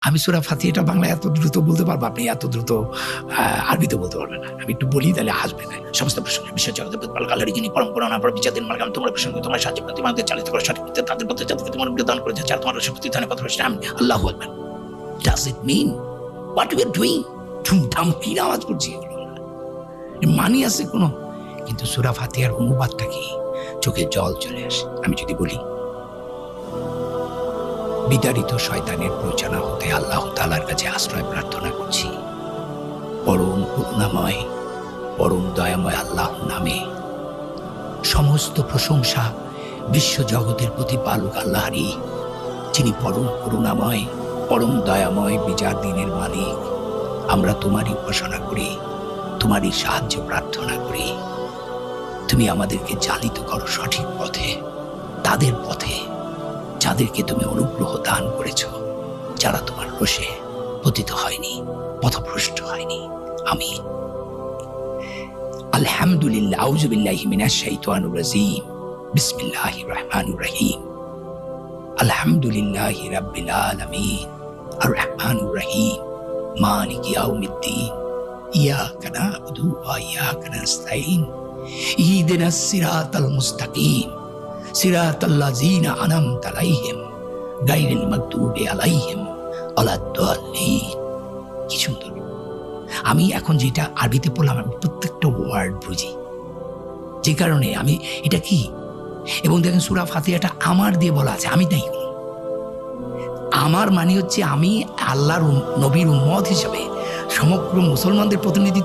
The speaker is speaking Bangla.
আমি সূরা ফাতিহাটা বাংলা এত দ্রুত বলতে পারবো, আপনি এত দ্রুত আরবিতে বলতে পারবেন না। আমি একটু বলি, তাহলে হাসবে না। সমস্ত প্রসঙ্গে বিশ্ব জগতের প্রতিপালক আল্লাহর যিনি পরম করুণা পরম বিচারদিন মার্গাম তোমার প্রসঙ্গে তোমার সাহায্য তোমাদের চালিত করে সঠিক পথে তাদের পথে যাদেরকে তোমার দান করেছে, যারা তোমার প্রতিদানের পথ রয়েছে। আমি আল্লাহু আকবার। Does it mean what you are doing? ধুমধাম কি আওয়াজ করছি, এগুলো মানি আছে কোনো? কিন্তু সূরা ফাতিহার অনুবাদটা কি? চোখে জল চলে আসে। আমি যদি বলি, বিতাড়িত শয়তানের প্ররোচনা হতে আল্লাহ তাআলার কাছে আশ্রয় প্রার্থনা করছি। পরম করুণাময় পরম দয়াময় আল্লাহ নামে সমস্ত প্রশংসা বিশ্ব জগতের প্রতিপালক আল্লাহরই, যিনি পরম করুণাময় পরম দয়াময় বিচার দিনের মালিক। আমরা তোমারই উপাসনা করি, তোমারই সাহায্য প্রার্থনা করি। তুমি আমাদেরকে চালিত করো সঠিক পথে, তাদের পথে যাদেরকে তুমি অনুগ্রহ দান করেছ, যারা তোমার রোষে পতিত হয়নি, পথভ্রষ্ট হয়নি। আমিন। আলহামদুলিল্লাহ। আউযু বিল্লাহি মিনাশ শাইতানির রাজীম। বিসমিল্লাহির রহমানির রহিম। আলহামদুলিল্লাহি রাব্বিল আলামিন আর রহমানির রহিম মালিকি ইয়াউমিদ্দিন ইয়াকা না'বুদু ওয়া ইয়াকা নাস্তাঈন ইহদিনাস সিরাতাল মুস্তাকিম সিরাতাল্লাযীনা আন'আমতা আলাইহিম গায়রিল মাগদুবি আলাইহিম ওয়ালাদ-দাল্লিন। কি সুন্দর! আমি এখন যেটা আরবিতে পড়লাম, আমি প্রত্যেকটা ওয়ার্ড বুঝি, যে কারণে আমি এটা কি। এবং দেখেন সূরা ফাতিহাটা আমার দিয়ে বলা আছে, আমি নাই। আমার মানে হচ্ছে আমি আল্লাহর নবীর উম্মত হিসেবে সমগ্র মুসলমানদের প্রতিনিধিত্ব